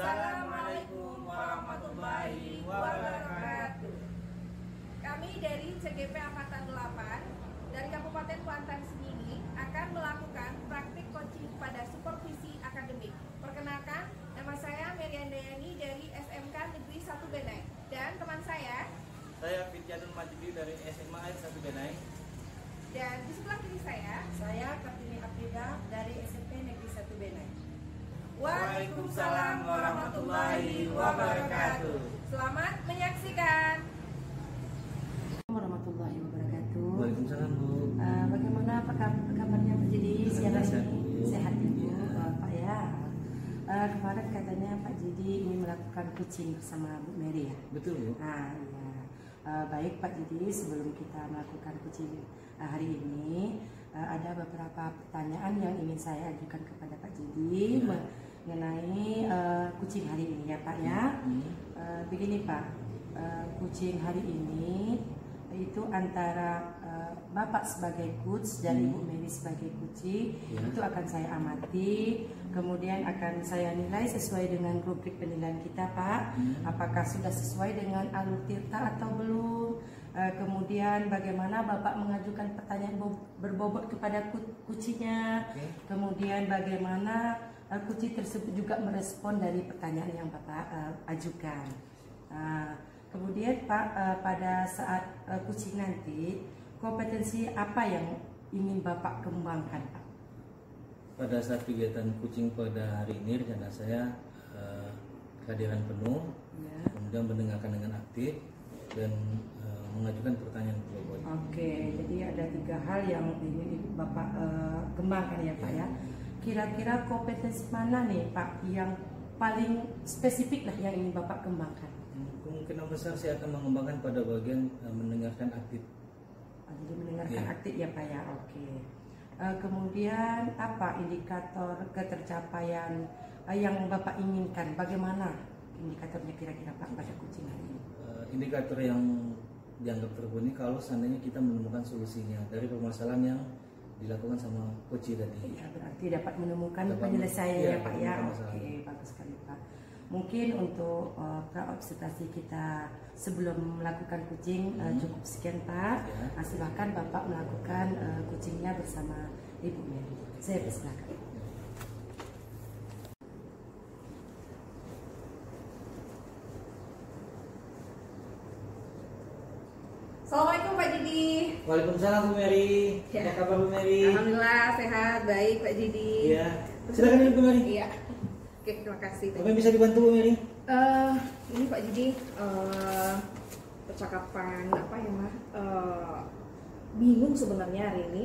Assalamualaikum warahmatullahi wabarakatuh. Kami dari CGP Angkatan 8 dari Kabupaten Kuantan Sengingi akan melakukan praktik coaching pada supervisi akademik. Perkenalkan, nama saya Merian Dayani dari SMK Negeri 1 Benai dan teman saya Fitjanul Majidi dari SMA 1 Benai. Dan di sebelah kiri saya Kartini Afrida dari SMP Negeri 1 Benai. Waalaikumsalam warahmatullahi wabarakatuh. Selamat menyaksikan. Warahmatullahi wabarakatuh. Waalaikumsalam, Bu. Bagaimana kabarnya Pak Jidi siang Sehat, ini? Bu. Sehat ya, Bu. Ya. Pak ya. Kemarin katanya Pak Jidi ingin melakukan coaching bersama Bu Mary ya. Betul, Bu. Nah, ya. Baik Pak Jidi, sebelum kita melakukan coaching hari ini, ada beberapa pertanyaan yang ingin saya ajukan kepada Pak Jidi mengenai coaching hari ini ya Pak ya. Begini Pak, coaching hari ini itu antara Bapak sebagai coach dan Ibu Mary sebagai coaching itu akan saya amati, kemudian akan saya nilai sesuai dengan rubrik penilaian kita Pak. Apakah sudah sesuai dengan alur tirta atau belum? Kemudian bagaimana Bapak mengajukan pertanyaan berbobot kepada coachingnya. Kemudian bagaimana coaching tersebut juga merespon dari pertanyaan yang Bapak ajukan. Kemudian Pak, pada saat coaching nanti, kompetensi apa yang ingin Bapak kembangkan Pak? Pada saat kegiatan coaching pada hari ini, rencana saya kehadiran penuh, kemudian mendengarkan dengan aktif dan mengajukan pertanyaan berbobot. Oke, jadi ada 3 hal yang ingin Bapak kembangkan ya Pak ya. Kira-kira kompetensi mana nih Pak yang paling spesifik lah yang ingin Bapak kembangkan? Kemungkinan besar saya akan mengembangkan pada bagian mendengarkan aktif. Jadi mendengarkan aktif ya Pak ya. Oke. Kemudian apa indikator ketercapaian yang Bapak inginkan? Bagaimana indikatornya kira-kira Pak pada coaching hari ini? Indikator yang dianggap terpenuhi kalau seandainya kita menemukan solusinya dari permasalahan yang dilakukan sama coach tadi. Ya, berarti dapat menemukan penyelesaian ya Pak ya. Oke, bagus sekali Pak. Mungkin untuk praobservasi kita sebelum melakukan coaching cukup sekian Pak. Silakan Bapak melakukan coachingnya bersama Ibu Mary. Saya persilakan. Assalamualaikum Pak Jidi. Waalaikumsalam Bu Mary. Apa kabar Bu Mary? Alhamdulillah sehat, baik Pak Jidi. Iya. Silakan Bu Mary. Iya. Oke, terima kasih. Apa yang bisa dibantu Bu Mary? Ini Pak Jidi, percakapan apa ya Mas? Bingung sebenarnya hari ini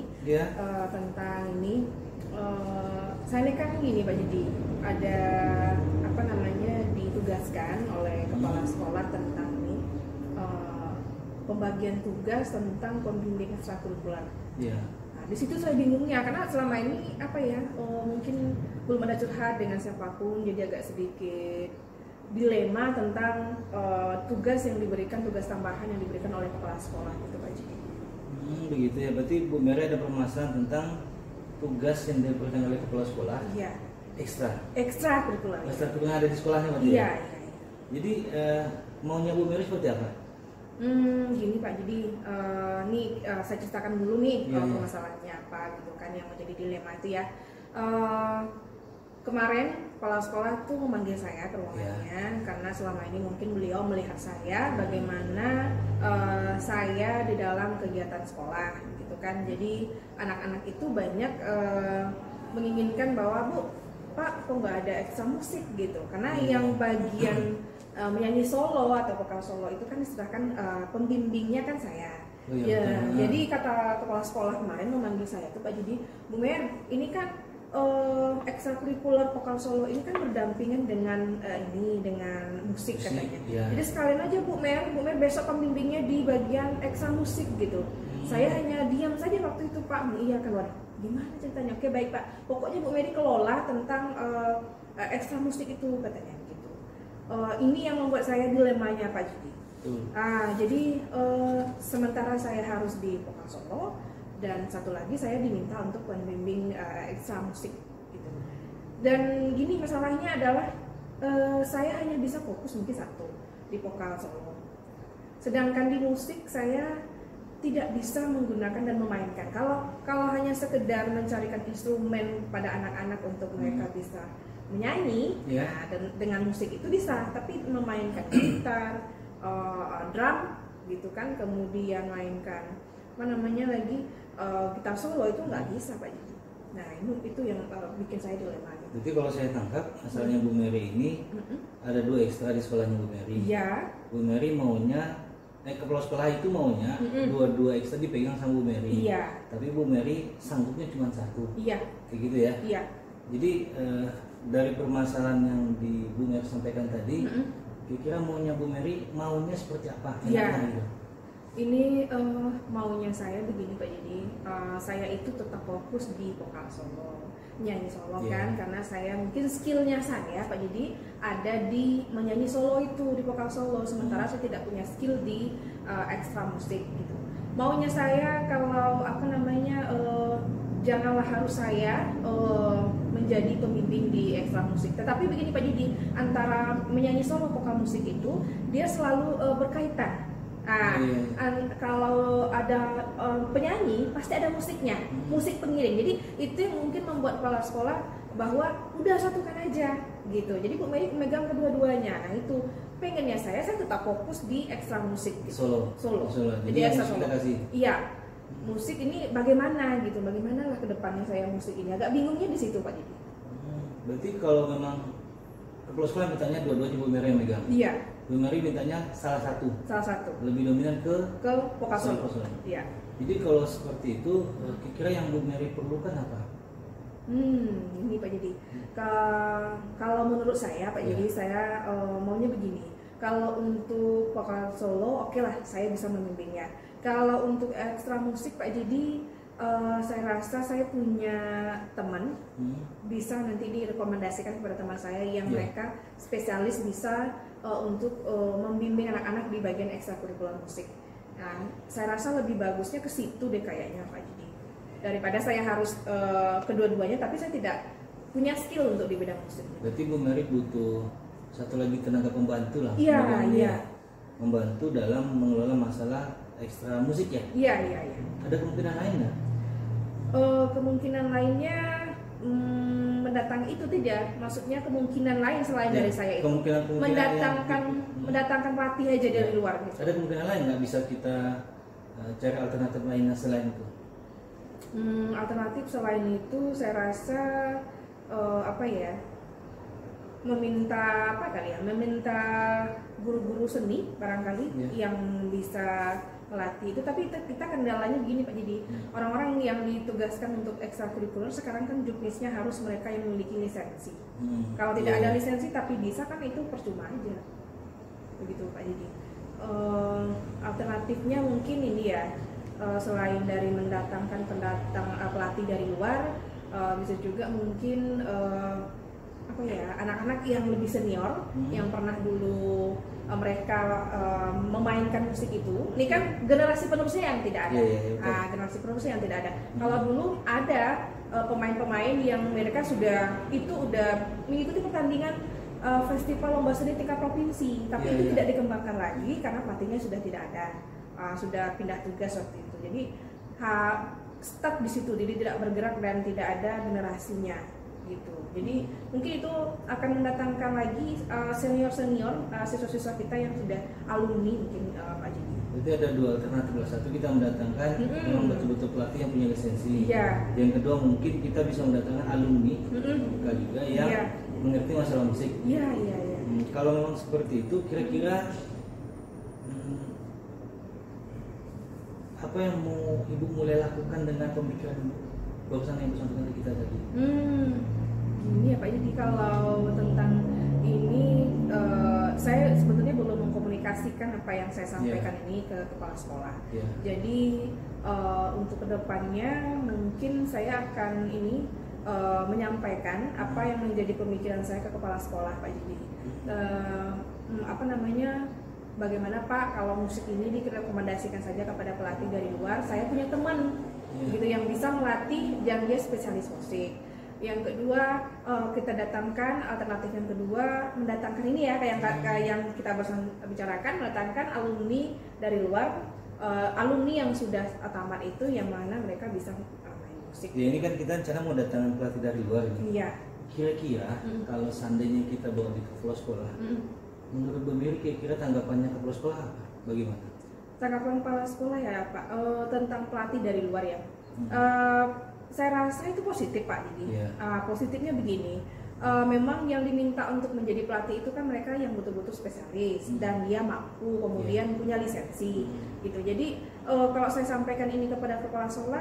tentang ini. Saya ini kan gini Pak Jidi, ada apa namanya ditugaskan oleh kepala sekolah tentang ini pembagian tugas tentang pembimbing ekstrakurikuler. Nah, di situ saya bingungnya karena selama ini apa ya mungkin belum ada curhat dengan siapapun, jadi agak sedikit dilema tentang tugas yang diberikan, tugas tambahan yang diberikan oleh kepala sekolah gitu Pak Jiki. Begitu ya, berarti Bu Mary ada permasalahan tentang tugas yang diberikan oleh kepala sekolah. Iya. Ekstrakurikuler yang ada di sekolahnya berarti. Iya. Jadi maunya Bu Mary seperti apa? Gini Pak, jadi saya ceritakan dulu nih permasalahannya apa gitu kan yang menjadi dilema itu ya. Kemarin kepala sekolah tuh memanggil saya ke ruangannya karena selama ini mungkin beliau melihat saya bagaimana saya di dalam kegiatan sekolah gitu kan. Jadi anak-anak itu banyak menginginkan bahwa Bu, Pak kok nggak ada ekstra musik gitu, karena yang bagian menyanyi solo atau vokal solo itu kan diserahkan pembimbingnya kan saya. Jadi kata kepala sekolah kemarin memanggil saya tuh Pak Judi, Bu Mer, ini kan ekstrakurikuler vokal solo ini kan berdampingan dengan dengan musik katanya. Jadi sekalian aja Bu Mer besok pembimbingnya di bagian ekstra musik gitu. Saya hanya diam saja waktu itu Pak, iya kan waduh, gimana ceritanya? Oke baik Pak, pokoknya Bu Mary kelola tentang ekstra musik itu katanya. Ini yang membuat saya dilemanya Pak Judi. Jadi sementara saya harus di vokal solo dan satu lagi saya diminta untuk pembimbing ekstra musik gitu. Dan gini masalahnya adalah saya hanya bisa fokus mungkin satu di vokal solo. Sedangkan di musik saya tidak bisa menggunakan dan memainkan. Kalau hanya sekedar mencarikan instrumen pada anak-anak untuk mereka bisa menyanyi, nah, dan dengan musik itu bisa, tapi memainkan gitar, drum gitu kan, kemudian mainkan gitar solo itu nggak bisa Pak Didi. Nah itu yang bikin saya dilema. Berarti kalau saya tangkap asalnya Bu Mary ini ada 2 ekstra di sekolahnya Bu Mary. Iya. Bu Mary maunya kepala sekolah itu maunya dua ekstra dipegang sama Bu Mary. Iya. Tapi Bu Mary sanggupnya cuma 1. Iya. Kayak gitu ya. Iya. Jadi dari permasalahan yang di Bu Mary sampaikan tadi, kira-kira maunya Bu Mary maunya seperti apa? Iya. Gitu. Ini maunya saya begini Pak Didi, saya itu tetap fokus di vokal solo, nyanyi solo kan, karena saya mungkin skillnya saya Pak Didi ada di menyanyi solo itu di vokal solo, sementara saya tidak punya skill di ekstra musik gitu. Maunya saya kalau janganlah harus saya menjadi pembimbing di ekstra musik. Tetapi begini Pak Didi, antara menyanyi solo vokal musik itu dia selalu berkaitan. Kalau ada penyanyi pasti ada musiknya, musik pengiring. Jadi itu yang mungkin membuat kepala sekolah bahwa udah satukan aja gitu. Jadi Bu Mary memegang kedua-duanya. Nah itu pengennya saya tetap fokus di ekstra musik gitu. Solo. Jadi ekstra solo. Iya. Musik ini bagaimana gitu? Bagaimana lah kedepannya saya musik ini? Agak bingungnya di situ Pak Didi. Berarti kalau memang kepala sekolah bertanya dua-duanya Bu Mary yang megang. Iya. Bu Mary mintanya salah satu. Lebih dominan ke vokal solo. Iya. Jadi kalau seperti itu, kira-kira yang Bu Mary perlukan apa? Ini Pak Didi. Kalau menurut saya Pak Didi, saya maunya begini. Kalau untuk vokal solo, oke lah, saya bisa membimbingnya. Kalau untuk ekstra musik Pak Didi, saya rasa saya punya teman, bisa nanti direkomendasikan kepada teman saya yang mereka spesialis bisa untuk membimbing anak-anak di bagian ekstrakurikuler musik. Nah, saya rasa lebih bagusnya ke situ deh kayaknya Pak Didi. Daripada saya harus kedua-duanya, tapi saya tidak punya skill untuk di bidang musik. Berarti Bu Mary butuh satu lagi tenaga pembantu lah. Iya. Membantu dalam mengelola masalah ekstra musik ya. Iya. Ada kemungkinan lain nggak? Kemungkinan lainnya mendatang itu tidak, maksudnya kemungkinan lain selain dari saya itu mendatangkan pelatih aja dari luar gitu. Ada kemungkinan lain nggak bisa kita cari alternatif lainnya selain itu? Alternatif selain itu saya rasa meminta guru-guru seni barangkali yang bisa melatih itu. Tapi kita kendalanya begini Pak Didi, orang-orang yang ditugaskan untuk ekstrakurikuler sekarang kan juknisnya harus mereka yang memiliki lisensi. Kalau tidak ada lisensi tapi bisa kan itu percuma aja, begitu Pak Didi. Alternatifnya mungkin ini ya, selain dari mendatangkan pelatih dari luar, bisa juga mungkin anak-anak yang lebih senior yang pernah dulu mereka memainkan musik itu. Ini kan generasi penerusnya yang tidak ada. Generasi penerusnya yang tidak ada. Kalau dulu ada pemain-pemain yang mereka sudah mengikuti pertandingan festival lomba seni tingkat provinsi, tapi itu tidak dikembangkan lagi karena pelatihnya sudah tidak ada, sudah pindah tugas waktu itu. Jadi stuck di situ, jadi tidak bergerak dan tidak ada generasinya gitu. Jadi mungkin itu akan mendatangkan lagi senior-senior siswa-siswa kita yang sudah alumni mungkin Pak Jadi. Berarti ada 2 alternatif. Satu, kita mendatangkan memang betul-betul pelatih yang punya lisensi. Yang kedua, mungkin kita bisa mendatangkan alumni juga yang mengerti masalah musik. Kalau memang seperti itu, kira-kira apa yang mau Ibu mulai lakukan dengan pemikiran barusan yang Ibu sampaikan ke kita tadi? Ini ya Pak, jadi kalau tentang ini saya sebetulnya belum mengkomunikasikan apa yang saya sampaikan ini ke kepala sekolah. Jadi untuk kedepannya mungkin saya akan menyampaikan apa yang menjadi pemikiran saya ke kepala sekolah Pak Jadi. Bagaimana Pak kalau musik ini direkomendasikan saja kepada pelatih dari luar? Saya punya teman gitu yang bisa melatih, yang dia spesialis musik. Yang kedua kita datangkan alternatif yang kedua, mendatangkan ini ya kayak yang kita bicarakan, mendatangkan alumni dari luar, alumni yang sudah tamat itu yang mana mereka bisa main musik. Ya, ini kan kita rencana mau datangkan pelatih dari luar ini. Iya. Kira-kira kalau seandainya kita bawa di kepala sekolah, menurut Bu Mary kira-kira tanggapannya kepala sekolah apa? Bagaimana? Tanggapan kepala sekolah ya Pak tentang pelatih dari luar ya. Saya rasa itu positif Pak. Jadi positifnya begini, memang yang diminta untuk menjadi pelatih itu kan mereka yang betul-betul spesialis dan dia mampu kemudian punya lisensi gitu. Jadi kalau saya sampaikan ini kepada kepala sekolah,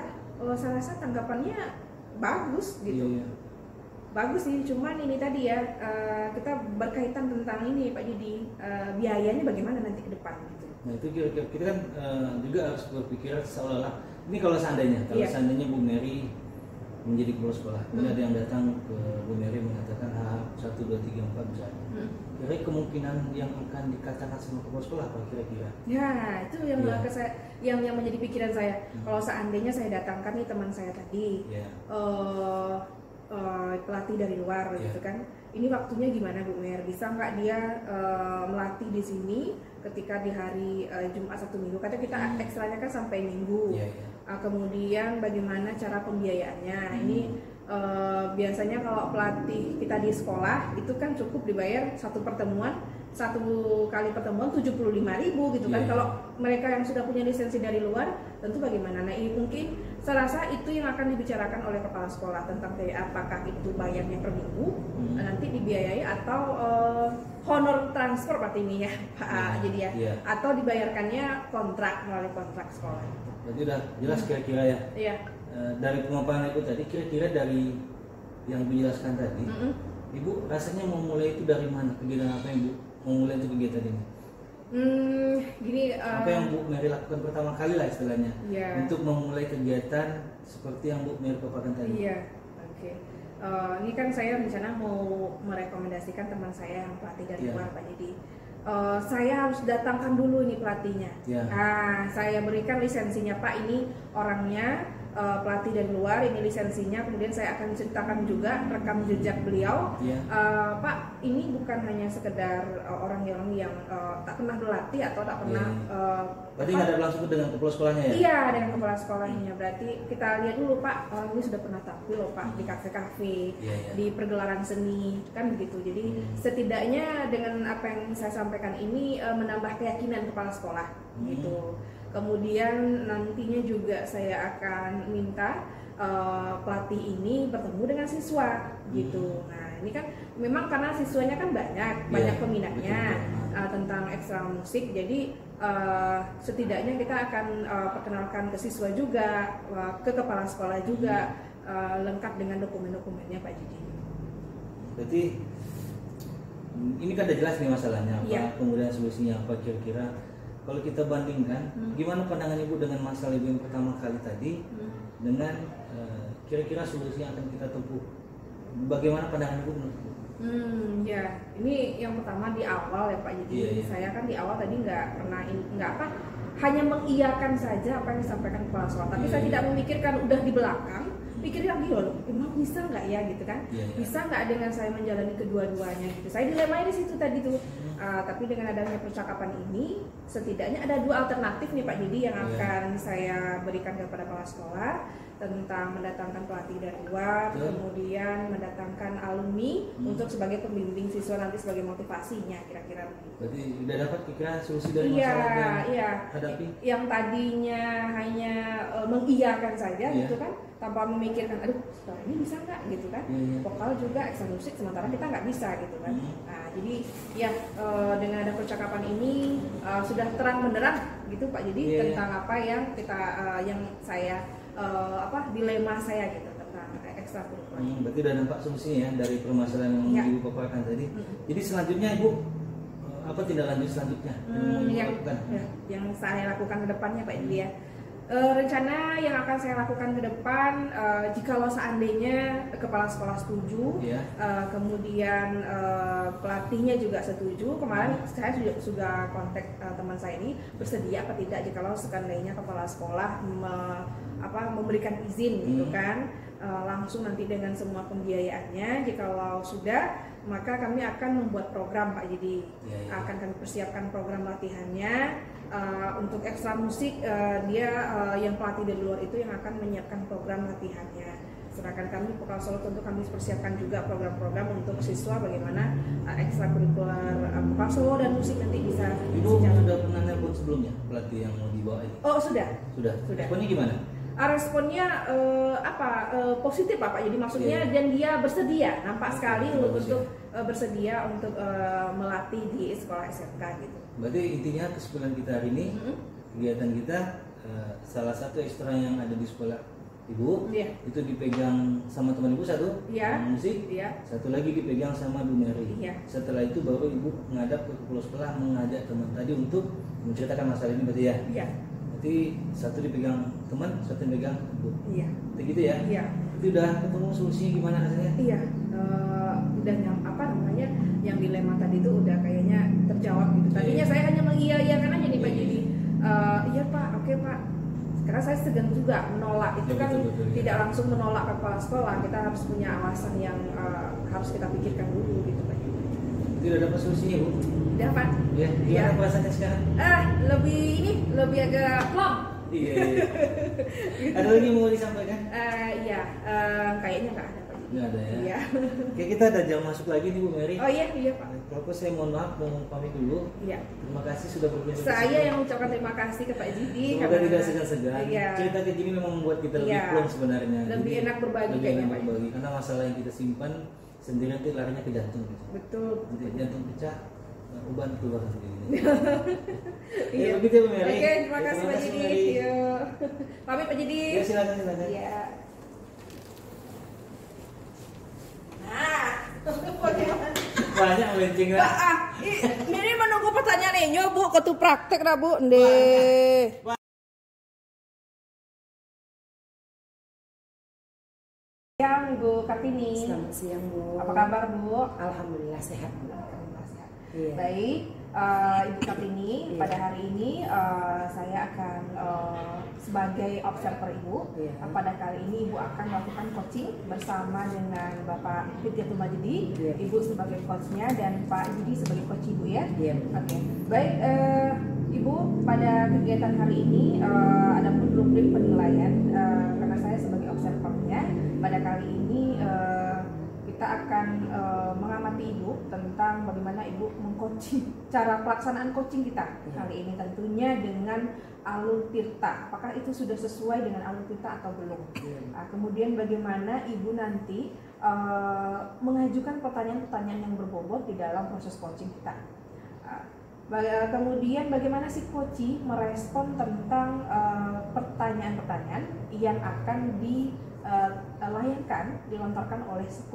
saya rasa tanggapannya bagus gitu. Bagus sih, cuman ini tadi ya kita berkaitan tentang ini Pak Didi, biayanya bagaimana nanti ke depan gitu. Nah itu kira-kira kita kan juga harus berpikir seolah-olah ini kalau seandainya Bu Mary menjadi kepala sekolah, kemudian ada yang datang ke Bu Mary mengatakan 1, 2, 3, 4 misalnya, kira-kira kemungkinan yang akan dikatakan sama kepala sekolah apa kira-kira? Ya itu yang yang menjadi pikiran saya. Kalau seandainya saya datangkan nih teman saya tadi, pelatih dari luar gitu kan, ini waktunya gimana Bu Mer, bisa nggak dia melatih di sini ketika di hari Jumat Sabtu Minggu, karena kita ekstranya kan sampai Minggu. Kemudian bagaimana cara pembiayaannya, ini biasanya kalau pelatih kita di sekolah itu kan cukup dibayar satu kali pertemuan 75.000 gitu kan. Kalau mereka yang sudah punya lisensi dari luar tentu bagaimana. Nah ini mungkin saya rasa itu yang akan dibicarakan oleh kepala sekolah tentang apakah itu bayarnya per minggu nanti dibiayai atau honor transfer Pak ini ya Pak. Jadi ya atau dibayarkannya kontrak melalui kontrak sekolah. Berarti udah jelas kira-kira ya. Iya. Dari pemaparan Ibu tadi, kira-kira dari yang dijelaskan tadi, Ibu rasanya mau mulai itu dari mana? Kegiatan apa yang Ibu mau mulai untuk kegiatan ini? Apa yang Bu Mary lakukan pertama kali lah istilahnya untuk memulai kegiatan seperti yang Bu Mary paparkan tadi? Ini kan saya rencana mau merekomendasikan teman saya yang pelatih dari luar Pak. Jadi saya harus datangkan dulu ini pelatihnya. Saya berikan lisensinya Pak, ini orangnya pelatih dari luar, ini lisensinya. Kemudian saya akan ceritakan juga rekam jejak beliau. Pak, ini bukan hanya sekedar orang yang tak pernah berlatih atau tak pernah. Berarti nggak ada langsung dengan kepala sekolahnya ya? Iya, dengan kepala sekolahnya. Berarti kita lihat dulu Pak, orang ini sudah pernah tampil loh Pak di kafe-kafe, di pergelaran seni, kan begitu. Jadi setidaknya dengan apa yang saya sampaikan ini menambah keyakinan kepala sekolah gitu. Kemudian nantinya juga saya akan minta pelatih ini bertemu dengan siswa gitu. Nah ini kan memang karena siswanya kan banyak peminatnya tentang ekstra musik. Jadi setidaknya kita akan perkenalkan ke siswa juga, ke kepala sekolah juga, lengkap dengan dokumen-dokumennya Pak Jiji. Berarti ini kan udah jelas nih masalahnya apa, kemudian solusinya apa kira-kira. Kalau kita bandingkan, gimana pandangan Ibu dengan masalah Ibu yang pertama kali tadi dengan kira-kira solusi yang akan kita tempuh? Bagaimana pandangan Ibu menurut Ibu? Ini yang pertama di awal ya Pak. Jadi saya kan di awal tadi hanya mengiyakan saja apa yang disampaikan kepala sekolah. Tapi saya tidak memikirkan udah di belakang. Pikir lagi loh, emang bisa nggak ya gitu kan? Bisa nggak dengan saya menjalani kedua-duanya gitu? Saya dilemanya di situ tadi tuh. Tapi dengan adanya percakapan ini, setidaknya ada 2 alternatif nih Pak Didi yang akan saya berikan kepada kepala sekolah tentang mendatangkan pelatih dari luar, kemudian mendatangkan alumni untuk sebagai pembimbing siswa nanti sebagai motivasinya, kira-kira begitu. Berarti sudah dapat kira solusi dari masalah yang hadapi? Yang tadinya hanya mengiyakan saja gitu kan, tanpa memikirkan, aduh sekolah ini bisa nggak gitu kan, vokal juga ekstra musik sementara kita nggak bisa gitu kan. Nah jadi dengan ada percakapan ini sudah terang benderang gitu Pak. Jadi tentang apa yang kita yang saya dilema saya gitu tentang ekstra kurikuler. Berarti udah nampak solusinya ya dari permasalahan yang Ibu paparkan tadi. Jadi selanjutnya Ibu apa tindak lanjut selanjutnya yang saya lakukan ke depannya Pak Indi ya. Rencana yang akan saya lakukan ke depan, jikalau seandainya kepala sekolah setuju, kemudian pelatihnya juga setuju. Kemarin saya sudah kontak teman saya ini bersedia apa tidak jikalau seandainya kepala sekolah memberikan izin gitu kan. langsung nanti dengan semua pembiayaannya. Jikalau sudah, maka kami akan membuat program Pak. Jadi akan kami persiapkan program latihannya. Untuk ekstra musik dia yang pelatih dari luar itu yang akan menyiapkan program latihannya. Sedangkan kami Vokal Solo tentu kami persiapkan juga program-program untuk siswa bagaimana ekstrakurikuler Vokal Solo dan musik nanti bisa. Ibu sudah pernah nelpon sebelumnya pelatih yang mau dibawa ini? Oh sudah. Responnya gimana? Responnya positif Pak. Jadi maksudnya dan dia bersedia, nampak sekali untuk bersedia untuk melatih di sekolah SMK gitu. Berarti intinya kesimpulan kita hari ini kegiatan kita salah satu ekstra yang ada di sekolah Ibu itu dipegang sama teman Ibu satu musik, satu lagi dipegang sama Bu Mary. Setelah itu baru Ibu menghadap ke kepala sekolah mengajak teman tadi untuk menceritakan masalah ini berarti ya. Berarti satu dipegang teman, satu dipegang Ibu. Begitu ya? Itu udah ketemu solusinya gimana rasanya? Udah yang dilema tadi itu udah kayaknya terjawab gitu. Tadinya saya hanya mengiyakan aja nih Pak. Jadi iya Pak, oke Pak. Karena saya segan juga menolak itu kan tidak langsung menolak kepala sekolah, kita harus punya alasan yang harus kita pikirkan dulu gitu Pak. Tidak dapat solusinya Bu? Udah Pak. Gimana perasaannya sekarang? Lebih agak plong. Ada lagi mau disampaikan? Kayaknya nggak ada Pak. Nggak ada ya? Oke, kita ada jam masuk lagi nih Bu Mary. Oh iya Pak. Kalau saya mohon maaf mau pamit dulu. Terima kasih sudah berbincang. Saya yang mengucapkan terima kasih ke Pak Jidi. Semoga tidak segan-segan. Cerita kayak gini memang membuat kita lebih plong sebenarnya. Lebih enak berbagi kayaknya Pak. Karena masalah yang kita simpan sendiri nanti larinya ke jantung. Betul. Nanti jantung pecah, uban keluar sendiri. Begitu Bu Mary. Oke, terima kasih Pak Jidi. Pamit Pak Jidi. Silakan. Banyak melenceng lah. Ini menunggu pertanyaan ini Bu, ketu praktek lah Bu. Ndeh. Siang Ibu Kartini. Selamat siang Bu. Apa kabar Bu? Alhamdulillah sehat Bu. Baik, Ibu Kartini, pada hari ini saya akan sebagai observer Ibu. Pada kali ini Ibu akan melakukan coaching bersama dengan Bapak Fityatul Majidi, Ibu sebagai coachnya dan Pak Jidi sebagai coach Ibu ya. Oke. Baik, Ibu, pada kegiatan hari ini ada rubrik penilaian karena saya sebagai observernya. Pada kali ini kita akan mengamati Ibu tentang bagaimana Ibu mengcoaching, cara pelaksanaan coaching kita kali ini tentunya dengan alur tirta. Apakah itu sudah sesuai dengan alur tirta atau belum? Kemudian bagaimana Ibu nanti mengajukan pertanyaan-pertanyaan yang berbobot di dalam proses coaching kita. Kemudian bagaimana si coach merespon tentang pertanyaan-pertanyaan yang akan dilayangkan, dilontarkan oleh si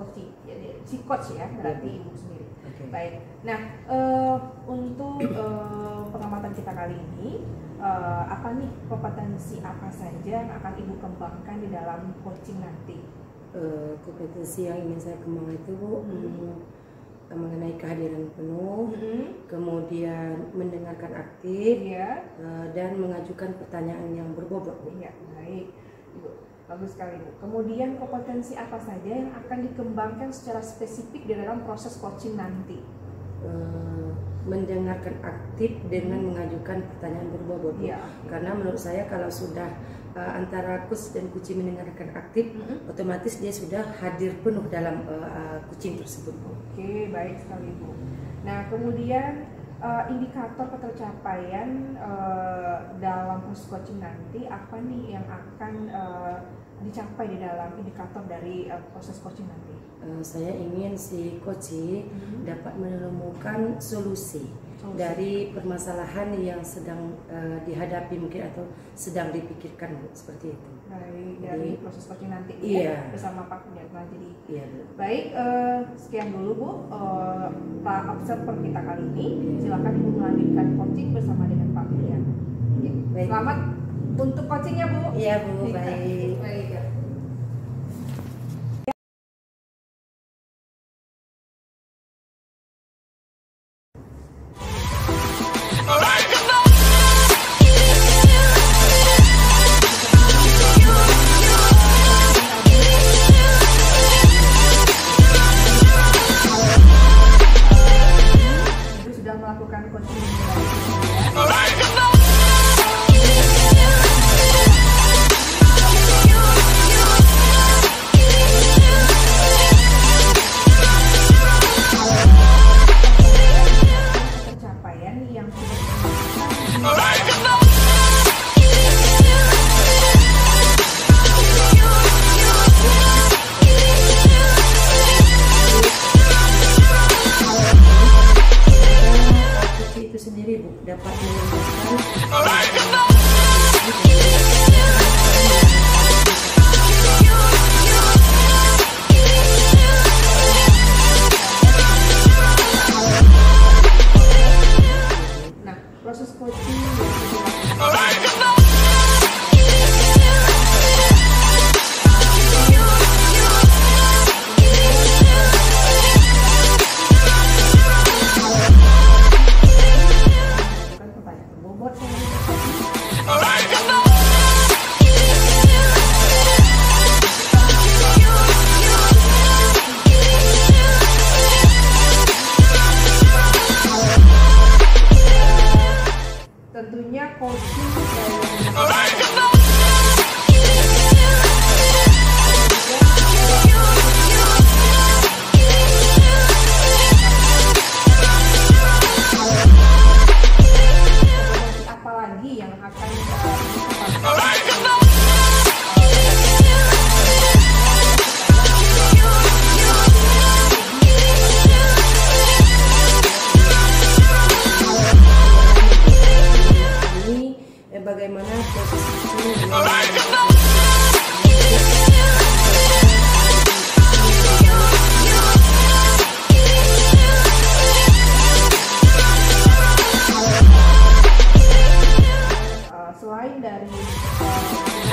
coach ya, berarti Ibu sendiri. Baik. Nah, untuk pengamatan kita kali ini, apa nih kompetensi apa saja yang akan Ibu kembangkan di dalam coaching nanti? Kompetensi yang ingin saya kembangkan itu Bu, mengenai kehadiran penuh, kemudian mendengarkan aktif, dan mengajukan pertanyaan yang berbobot. Baik, Ibu, bagus sekali Bu. Kemudian kompetensi apa saja yang akan dikembangkan secara spesifik di dalam proses coaching nanti? Mendengarkan aktif dengan mengajukan pertanyaan berbobot. Karena menurut saya kalau sudah antara coach dan coach mendengarkan aktif, otomatis dia sudah hadir penuh dalam coaching tersebut. Oke, baik sekali Bu. Nah, kemudian indikator ketercapaian dalam proses coaching nanti apa nih yang akan dicapai di dalam indikator dari proses coaching nanti? Saya ingin si coach dapat menemukan solusi dari permasalahan yang sedang dihadapi mungkin atau sedang dipikirkan Bu, seperti itu. Baik, dari proses coaching nanti bersama Pak Fityatul Majidi. Baik, sekian dulu Bu Pak observer kita kali ini. Silakan Ibu melanjutkan coaching bersama dengan Pak Fityatul. Selamat untuk coachingnya Bu. Iya Bu, baik.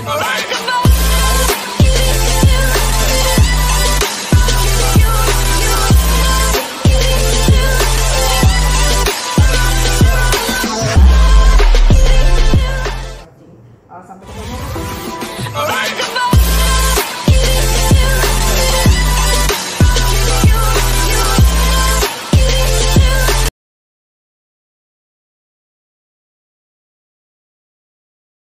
Sampai ketemu.